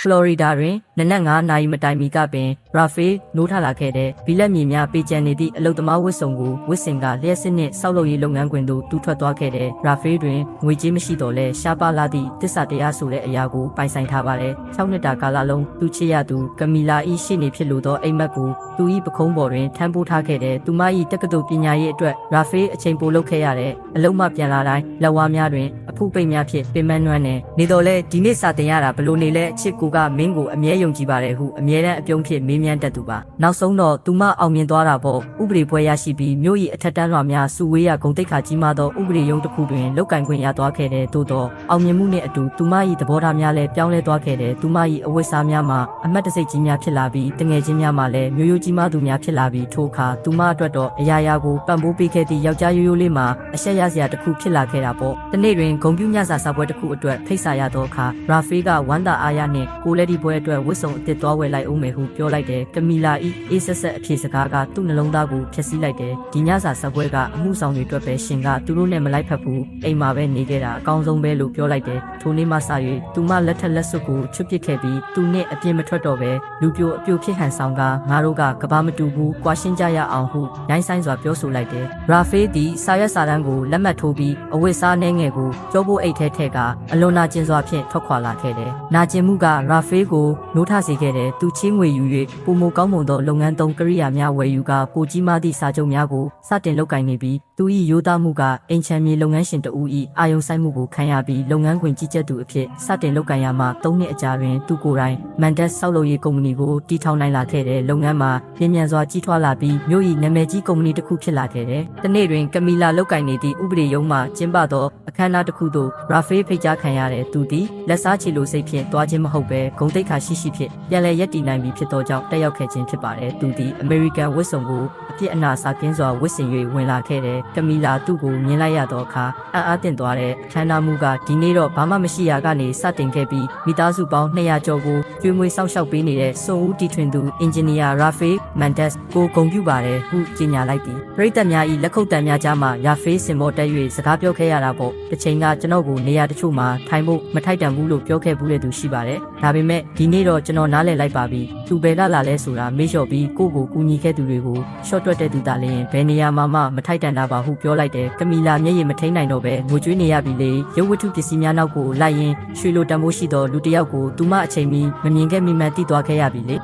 ဖလော်ရီဒါတွင်နနက်9နာရီမတိုင်မီကပင်ရာဖေးနိုးထလာခဲ့တဲ့ဘီလက်မြေများပေးကျန်နေသည့်အလုသမားဝတ်စုံကိုဝတ်ဆင်ကလျှက်စစ်နှင့်ဆောက်လုပ်ရေးလုပ်ငန်းခွင်သို့တူးထွက်သွားခဲ့တဲ့ရာဖေးတွင်ငွေကြေးမရှိတော့လဲရှားပါလာသည့်တစ္ဆာတရားဆိုတဲ့အရာကိုပိုင်ဆိုင်ထားပါတယ်6နှစ်တာကာလလုံးသူချစ်ရသူကမီလာ၏ရှေ့နေဖြစ်လို့သောအိမ်မက်ကိုသူ၏ပခုံးပေါ်တွင်ထမ်းပိုးထားခဲ့တဲ့သူမ၏တက္ကသိုလ်ပညာရေးအတွက်ရာဖေးအချိန်ပိုလုပ်ခဲ့ရတဲ့အလုံးမပြန်လာတိုင်းလက်ဝါးများတွင်အဖုပိတ်များဖြင့်ပင်ပန်းနွမ်းနေတော့လဲဒီနေ့စာတင်ရတာဘလို့နေလဲအချစ်ကိုကမင်းကိုအမြဲယုံကြည်ပါတယ်ဟုအမြဲတမ်းအပြုံးဖြစ်မေးမြန်းတတ်သူပါနောက်ဆုံးတော့သူမအောင်မြင်သွားတာပေါ့ဥပဒေပွဲရရှိပြီးမြို့၏အထက်တန်းလွှာများစုဝေးရဂုံတိတ်ခါကြီးမားသောဥပဒေရုံးတစ်ခုတွင်လောက်ကင်ခွင့်ရသွားခဲ့တဲ့သို့သောအောင်မြင်မှုနှင့်အတူသူမ၏သဘောထားများလည်းပြောင်းလဲသွားခဲ့တဲ့သူမ၏အဝတ်စားများမှာအမတ်တစိတ်ကြီးများဖြစ်လာပြီးတငယ်ချင်းများမှာလည်းမျိုးရိုးကြီးမားသူများဖြစ်လာပြီးထိုအခါသူမအတွက်တော့အရာရာကိုပံ့ပိုးပေးခဲ့သည့်ယောက်ျားရိုးရိုးလေးမှာအဆက်ရစရာတစ်ခုဖြစ်လာခဲ့တာပေါ့တနေ့တွင်ဂုံပြူညစာစာပွဲတစ်ခုအတွက်ဖိတ်စာရသောအခါရာဖေးကဝမ်းသာအားရနှင့်ကိုလက်ဒီပွဲအတွက်ဝတ်စုံအသစ်သွားဝယ်လိုက်ဦးမယ်ဟုပြောလိုက်တယ်ကမီလာ၏အေးဆက်ဆက်အဖြေစကားကသူ့နှလုံးသားကိုဖျက်ဆီးလိုက်တယ်ဒီညစာစာပွဲကအမှုဆောင်တွေအတွက်ပဲရှင်ကသူတို့နဲ့မလိုက်ဖက်ဘူးအိမ်မှာပဲနေခဲ့တာအကောင်းဆုံးပဲလို့ပြောလိုက်တယ်ထိုနေ့မှစ၍သူမလက်ထက်လက်စွပ်ကိုချွတ်ပစ်ခဲ့ပြီးသူနဲ့အပြင်းမထွက်တော့ပဲလူပြိုအပြိုဖြစ်ဟန်ဆောင်ကငါတို့ကကဘာမတူဘူးကွာရှင်းကြရအောင်ဟုရိုင်းဆိုင်စွာပြောဆိုလိုက်တယ်ရာဖေးသည်စာရွက်စာတမ်းကိုလက်မှတ်ထိုးပြီးအဝတ်စားနှဲငယ်ကိုကြောပိုးအိတ်ထဲထည့်ကအလွန်နာကျင်စွာဖြင့်ထွက်ခွာလာခဲ့တယ်နာကျင်မှုကရာဖေးကိုနိုးထစေခဲ့တယ်သူချင်းငွေယူ၍ပုံမကောင်းမွန်သောလုပ်ငန်းသုံးကိရိယာများဝယ်ယူကပိုကြီးမားသည့်စာချုပ်များကိုစတင်လုပ်ကိုင်နေပြီးသူ၏ရိုးသားမှုကအင်ချမ်းမြေလုပ်ငန်းရှင်တဦး၏အာယုံဆိုင်မှုကိုခံရပြီးလုပ်ငန်းခွင်ကြီးကြပ်သူအဖြစ်စတင်လုပ်ကိုင်ရမှ3နှစ်အကြာတွင်သူကိုယ်တိုင်မန်ဒက်ဆောက်လုပ်ရေးကုမ္ပဏီကိုတည်ထောင်နိုင်လာခဲ့တဲ့လုပ်ငန်းမှာပြင်းပြန်စွာကြီးထွားလာပြီးမြို့၏နာမည်ကြီးကုမ္ပဏီတစ်ခုဖြစ်လာခဲ့တယ်။တနေ့တွင်ကမီလာလုပ်ကိုင်နေသည့်ဥပဒေရုံးမှကျင်းပသောအခမ်းအနားတစ်ခုသို့ရာဖေးဖိတ်ကြားခံရတဲ့သူသည်လက်စားချေလိုစိတ်ဖြင့်တွားခြင်းမဟုတ်ဘဲဂုံတိတ်ခါရှိဖြင့်ပြန်လည်ရပ်တည်နိုင်ပြီဖြစ်သောကြောင့်တက်ရောက်ခဲ့ခြင်းဖြစ်ပါတယ်။သူသည်အမေရိကန်ဝတ်စုံကိုအပြစ်အနာစာကင်းစွာဝတ်ဆင်၍ဝင်လာခဲ့တဲ့ကမီလာသူ့ကိုမြင်လိုက်ရသောအခါအံ့အားသင့်သွားတဲ့ခန္ဓာမူကဒီနေ့တော့ဘာမှမရှိရာကနေစတင်ခဲ့ပြီးမိသားစုပေါင်း200ကျော်ကိုကျွေးမွေးစောင့်ရှောက်ပေးနေတဲ့စွန်ဦးတီထွင်သူအင်ဂျင်နီယာရာဖေးမန်ဒက်ကိုဂုဏ်ပြုပါတယ်ဟုကြေညာလိုက်သည်ပရိသတ်များ၏လက်ခုပ်တံများကြားမှာရာဖေးစင်မောတက်၍စကားပြောခဲ့ရတာပေါ့တစ်ချိန်ကကျွန်တော်ကိုနေရာတချို့မှာထိုင်ဖို့မထိုက်တန်ဘူးလို့ပြောခဲ့ဘူးတဲ့သူရှိပါတယ်ဒါပေမဲ့ဒီနေ့တော့ကျွန်တော်နားလည်လိုက်ပါပြီသူဘယ်လာလဲဆိုတာမေ့လျှော့ပြီးကိုကိုကူညီခဲ့သူတွေကိုရှော့တွက်တဲ့သူသားလည်းဘယ်နေရာမှာမှမထိုက်တန်တာပါဟုပြောလိုက်တယ်ကမီလာမျက်ရည်မထိန်နိုင်တော့ပဲငိုကြွေးနေရပြီလေရုပ်ဝတ္ထုပစ္စည်းများနောက်ကိုလိုက်ရင်ရွှေလိုတန်ဖိုးရှိသောလူတစ်ယောက်ကိုသူမအချိန်မီမမြင်ခဲ့မိမှန်သိသွားခဲ့ရပြီလေ